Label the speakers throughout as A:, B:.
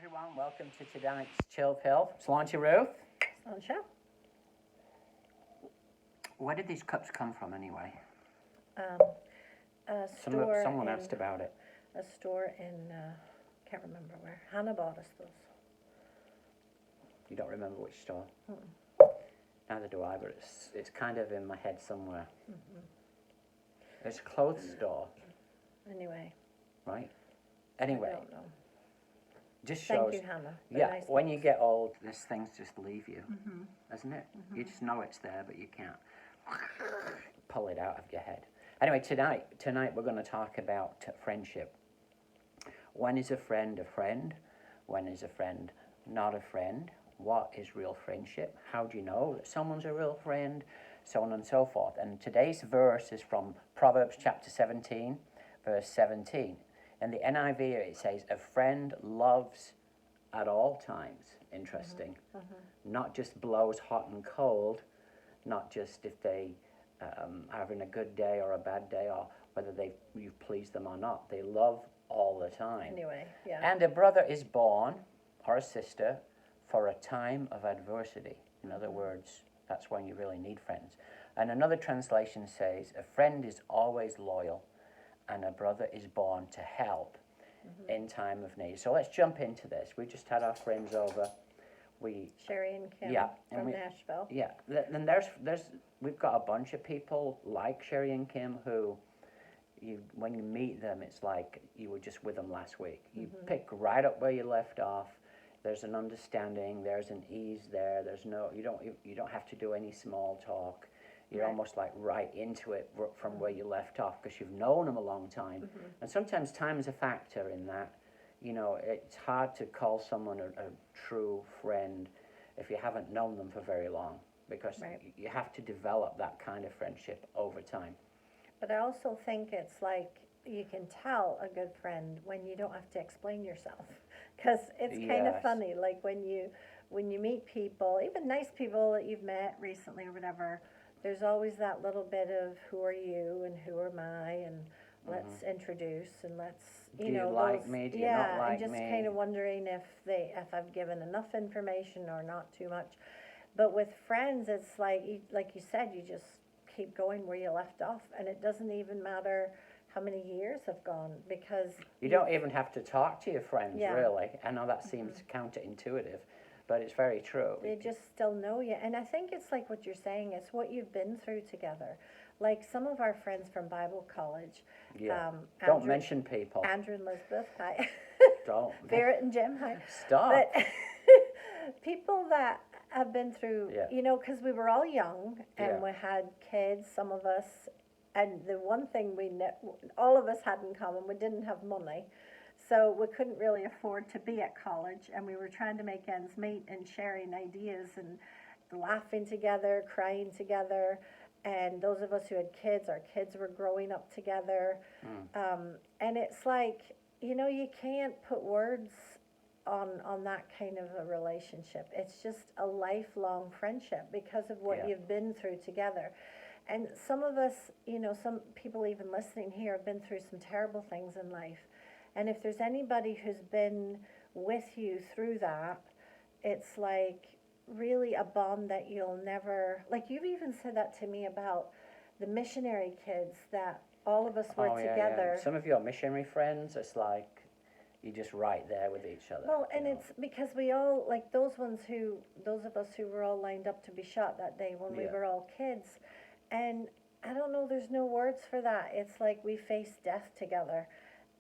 A: everyone. Welcome to tonight's Chill Pill. It's Andy and Ruth.
B: On show.
A: Where did these cups come from, anyway?
B: A store.
A: Someone asked about it.
B: A store in, can't remember where. Hannah bought us those.
A: You don't remember which store?
B: Mm-mm.
A: Neither do I, but it's kind of in my head somewhere. Mm-hmm. It's a clothes store.
B: Anyway.
A: Right? Anyway.
B: I don't know.
A: Just shows.
B: Thank you, Hannah.
A: Yeah,
B: nice
A: when
B: books.
A: you get old, these things just leave you, isn't it?
B: Mm-hmm.
A: You just know it's there, but you can't pull it out of your head. Anyway, tonight we're going to talk about friendship. When is a friend a friend? When is a friend not a friend? What is real friendship? How do you know that someone's a real friend? So on and so forth. And today's verse is from Proverbs chapter 17, verse 17. In the NIV, it says, a friend loves at all times. Interesting. Not just blows hot and cold, not just if they are having a good day or a bad day, or whether you've pleased them or not. They love all the time.
B: Anyway, yeah.
A: And a brother is born, or a sister, for a time of adversity. In other words, that's when you really need friends. And another translation says, a friend is always loyal, and a brother is born to help in time of need. So let's jump into this. We just had our friends over.
B: Sherry and Kim from Nashville.
A: Yeah, then we've got a bunch of people like Sherry and Kim who, when you meet them, it's like you were just with them last week. You pick right up where you left off. There's an understanding. There's an ease there. You don't have to do any small talk. You're almost like right into it from where you left off because you've known them a long time. And sometimes time is a factor in that. You know, it's hard to call someone a true friend if you haven't known them for very long because you have to develop that kind of friendship over time.
B: But I also think it's like you can tell a good friend when you don't have to explain yourself because it's kind of funny. Like when you meet people, even nice people that you've met recently or whatever, there's always that little bit of who are you and who am I and let's introduce and let's
A: do you like me? Do you not like me?
B: I'm just kind of wondering if I've given enough information or not too much. But with friends, it's like you said, you just keep going where you left off, and it doesn't even matter how many years have gone because
A: you don't even have to talk to your friends really. I know that seems counterintuitive. But it's very true.
B: They just still know you. And I think it's like what you're saying, it's what you've been through together. Like some of our friends from Bible college.
A: Yeah. Don't mention people.
B: Andrew and Elizabeth, hi.
A: Don't.
B: Barrett and Jim, hi.
A: Stop.
B: But people that have been through, you know, because we were all young and we had kids, some of us. And the one thing all of us had in common, we didn't have money. So we couldn't really afford to be at college, and we were trying to make ends meet and sharing ideas and laughing together, crying together. And those of us who had kids, our kids were growing up together. And it's like, you know, you can't put words on that kind of a relationship. It's just a lifelong friendship because of what you've been through together. And some of us, you know, some people even listening here have been through some terrible things in life. And if there's anybody who's been with you through that, it's like really a bond that you'll never, like you've even said that to me about the missionary kids that all of us were together.
A: Yeah. Some of your missionary friends, it's like you're just right there with each other.
B: Well, and it's because we all, like those of us who were all lined up to be shot that day when we were all kids. And I don't know, there's no words for that. It's like we faced death together.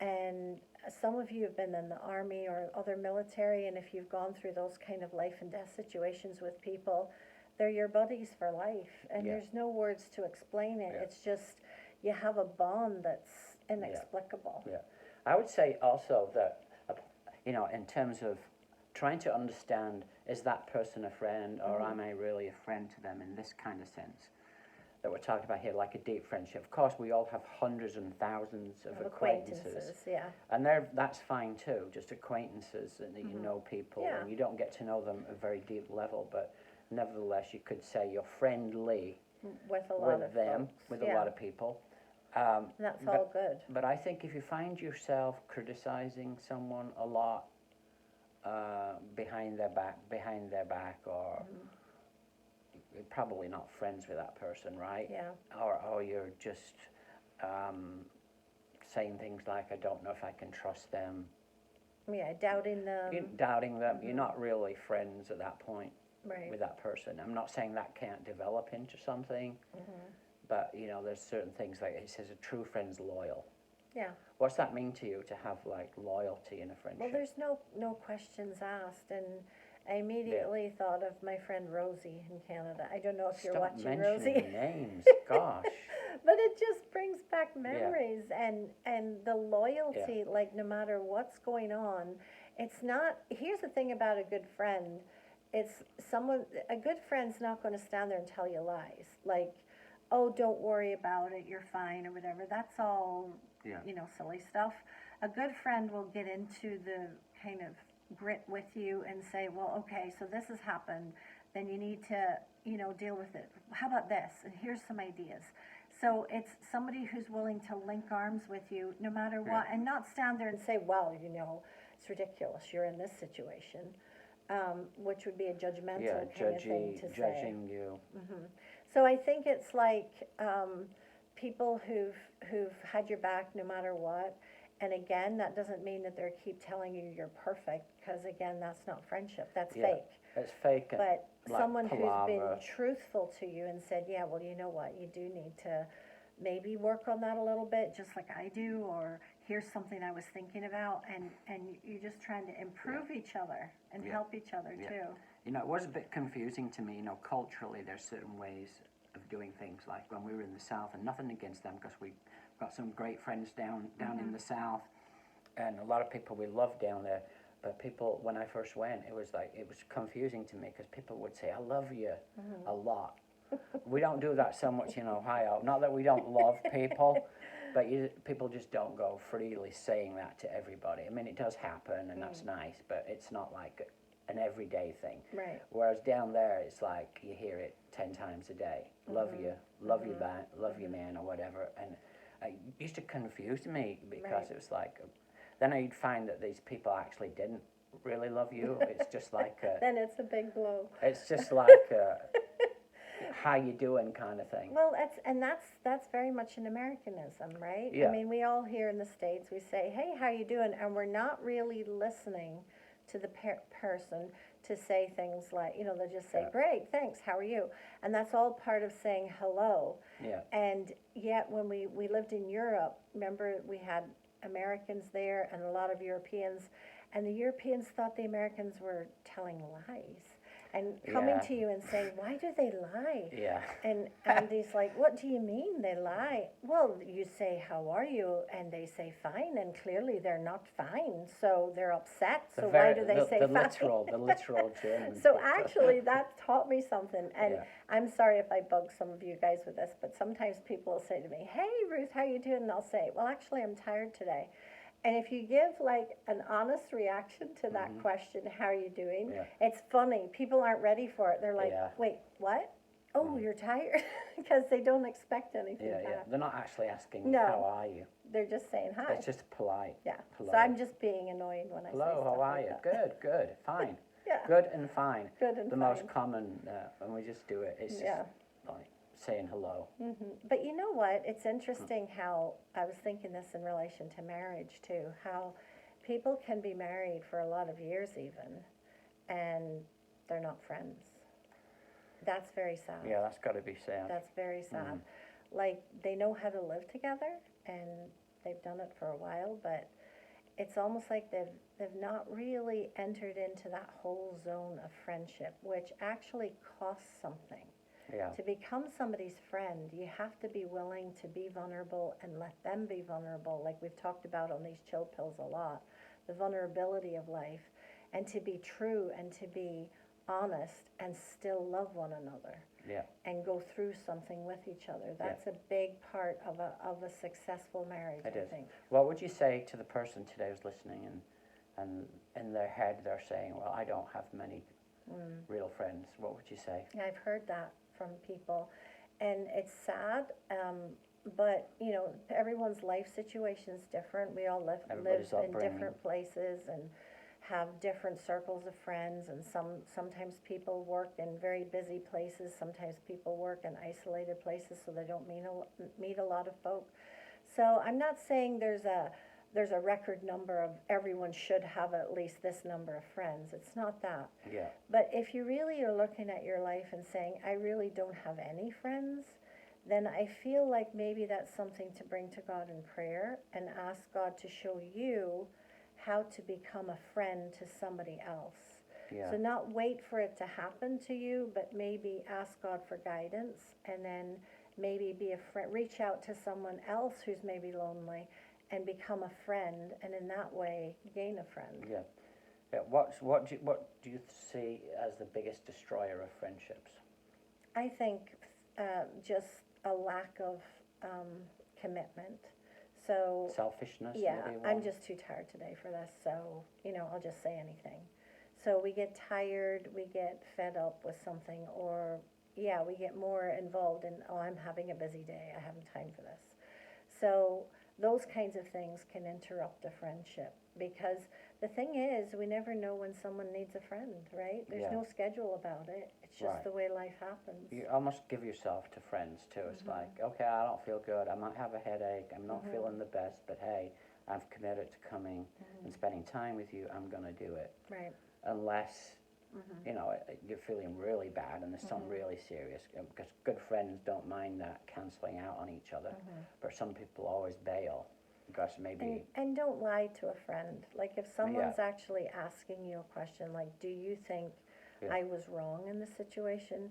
B: And some of you have been in the army or other military, and if you've gone through those kind of life and death situations with people, they're your buddies for life. And there's no words to explain it. It's just you have a bond that's inexplicable.
A: Yeah. I would say also that, you know, in terms of trying to understand, is that person a friend or am I really a friend to them in this kind of sense? That we're talking about here, like a deep friendship. Of course, we all have hundreds and thousands of acquaintances. And that's fine too, just acquaintances, and that you know people, and you don't get to know them at a very deep level, but nevertheless, you could say you're friendly
B: with a lot of
A: them,
B: folks.
A: with a lot of people.
B: That's all good.
A: But I think if you find yourself criticizing someone a lot, behind their back, or you're probably not friends with that person, right?
B: Yeah.
A: Or you're just saying things like, I don't know if I can trust them.
B: Yeah, doubting them.
A: Doubting them. You're not really friends at that point with that person. I'm not saying that can't develop into something, but there's certain things, like it says a true friend's loyal.
B: Yeah.
A: What's that mean to you, to have like loyalty in a friendship?
B: Well, there's no questions asked, and I immediately thought of my friend Rosie in Canada. I don't know if you're watching Rosie.
A: Stop mentioning names, gosh.
B: But it just brings back memories, and the loyalty, like no matter what's going on, it's not. Here's the thing about a good friend, a good friend's not going to stand there and tell you lies, like, oh, don't worry about it, you're fine, or whatever. That's all, silly stuff. A good friend will get into the kind of grit with you and say, well, okay, so this has happened, then you need to, deal with it. How about this? And here's some ideas. So it's somebody who's willing to link arms with you no matter what, and not stand there and say, well, it's ridiculous, you're in this situation, which would be a judgmental kind of thing to say.
A: Judging you.
B: So I think it's like people who've had your back no matter what, and again, that doesn't mean that they keep telling you you're perfect, because again, that's not friendship, that's fake.
A: It's fake.
B: But
A: like
B: someone
A: palaver.
B: who's been truthful to you and said, yeah, well, you know what, you do need to maybe work on that a little bit, just like I do, or here's something I was thinking about, and you're just trying to improve each other and help each other too.
A: It was a bit confusing to me, culturally there's certain ways of doing things, like when we were in the South, and nothing against them, because we've got some great friends down in the South, and a lot of people we love down there. But people, when I first went, it was confusing to me, because people would say, I love you a lot. We don't do that so much in Ohio. Not that we don't love people, but people just don't go freely saying that to everybody. I mean, it does happen, and that's nice, but it's not like an everyday thing.
B: Right.
A: Whereas down there, it's like you hear it 10 times a day. Love you back, love you, man, or whatever. And it used to confuse me, because it was like, then I'd find that these people actually didn't really love you. It's just like
B: then it's a big blow.
A: It's just like how you doing kind of thing.
B: Well, that's very much an Americanism, right?
A: Yeah.
B: I mean, we all here in the States, we say, hey, how you doing? And we're not really listening to the person to say things like, they'll just say, great, thanks, how are you? And that's all part of saying hello.
A: Yeah.
B: And yet when we lived in Europe, remember we had Americans there and a lot of Europeans, and the Europeans thought the Americans were telling lies and coming to you and saying, why do they lie?
A: Yeah.
B: And Andy's like, what do you mean they lie? Well, you say, how are you? And they say fine, and clearly they're not fine, so they're upset. So why do they say fine?
A: The literal German.
B: So actually that taught me something, and I'm sorry if I bug some of you guys with this, but sometimes people will say to me, hey Ruth, how you doing? And I'll say, well, actually I'm tired today. And if you give like an honest reaction to that question, how are you doing? It's funny. People aren't ready for it. They're like, wait, what? Oh, you're tired? Because they don't expect anything back.
A: They're not actually asking, how are you?
B: They're just saying hi.
A: It's just polite.
B: Yeah.
A: Polite.
B: So I'm just being annoying when I say
A: hello,
B: stuff
A: how are
B: like
A: you?
B: that.
A: Good, fine.
B: Yeah.
A: Good and fine.
B: Good and
A: the
B: fine.
A: most common, when we just do it, it's just like saying hello.
B: But you know what? It's interesting how, I was thinking this in relation to marriage too, how people can be married for a lot of years even, and they're not friends. That's very sad.
A: Yeah, that's got to be sad.
B: That's very sad. Like, they know how to live together, and they've done it for a while, but it's almost like they've not really entered into that whole zone of friendship, which actually costs something.
A: Yeah.
B: To become somebody's friend, you have to be willing to be vulnerable and let them be vulnerable, like we've talked about on these chill pills a lot, the vulnerability of life, and to be true and to be honest and still love one another.
A: Yeah.
B: And go through something with each other. That's a big part of a successful marriage, I think.
A: What would you say to the person today who's listening and in their head they're saying, well, I don't have many real friends? What would you say?
B: Yeah, I've heard that from people, and it's sad, but everyone's life situation is different. We all live in different places and have different circles of friends, and sometimes people work in very busy places, sometimes people work in isolated places, so they don't meet a lot of folk. So I'm not saying there's a record number of everyone should have at least this number of friends. It's not that.
A: Yeah.
B: But if you really are looking at your life and saying, I really don't have any friends, then I feel like maybe that's something to bring to God in prayer and ask God to show you how to become a friend to somebody else.
A: Yeah.
B: So not wait for it to happen to you, but maybe ask God for guidance, and then maybe be a friend, reach out to someone else who's maybe lonely and become a friend, and in that way gain a friend.
A: Yeah. Yeah. What do you see as the biggest destroyer of friendships?
B: I think just a lack of commitment. So
A: selfishness.
B: yeah,
A: maybe
B: I'm just too tired today for this, so I'll just say anything. So we get tired, we get fed up with something, or yeah, we get more involved in, oh, I'm having a busy day, I haven't time for this. So those kinds of things can interrupt a friendship, because the thing is, we never know when someone needs a friend, right? There's no schedule about it. It's just the way life happens.
A: You almost give yourself to friends too. It's like, okay, I don't feel good, I might have a headache, I'm not feeling the best, but hey, I've committed to coming and spending time with you, I'm going to do it.
B: Right.
A: Unless, you're feeling really bad and there's something really serious, because good friends don't mind that cancelling out on each other, but some people always bail. Because maybe
B: and don't lie to a friend. Like if someone's actually asking you a question, like, do you think I was wrong in this situation?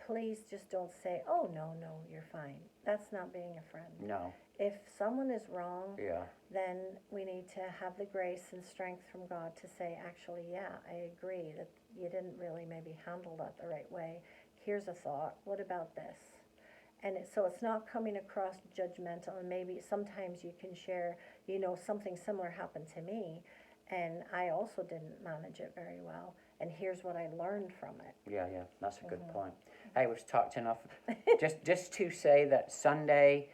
B: Please just don't say, oh, no, you're fine. That's not being a friend.
A: No.
B: If someone is wrong, then we need to have the grace and strength from God to say, actually, yeah, I agree that you didn't really maybe handle that the right way. Here's a thought. What about this? And so it's not coming across judgmental, and maybe sometimes you can share, something similar happened to me, and I also didn't manage it very well, and here's what I learned from it.
A: Yeah, that's a good point. Hey, we've talked enough. just to say that Sunday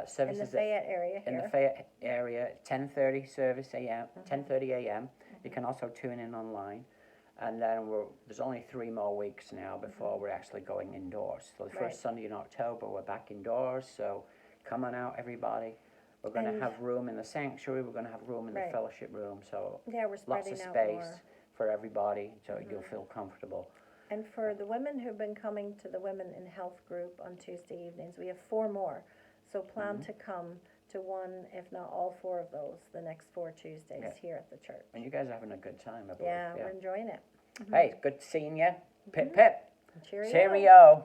A: services
B: in the Fayette area here.
A: In the Fayette area, 10:30 service a.m., 10:30 a.m. You can also tune in online. And then there's only 3 more weeks now before we're actually going indoors. So the first Sunday in October, we're back indoors. So come on out, everybody. We're going to have room in the sanctuary. We're going to have room in the fellowship room. So
B: we're spreading
A: lots of
B: out
A: space
B: more
A: for everybody, so you'll feel comfortable.
B: And for the women who've been coming to the Women in Health group on Tuesday evenings, we have 4 more. So plan to come to one, if not all 4 of those, the next 4 Tuesdays here at the church.
A: And you guys are having a good time, I believe.
B: Yeah, we're enjoying it.
A: Hey, good seeing you. Pip, pip.
B: Cheerio.
A: Cheerio.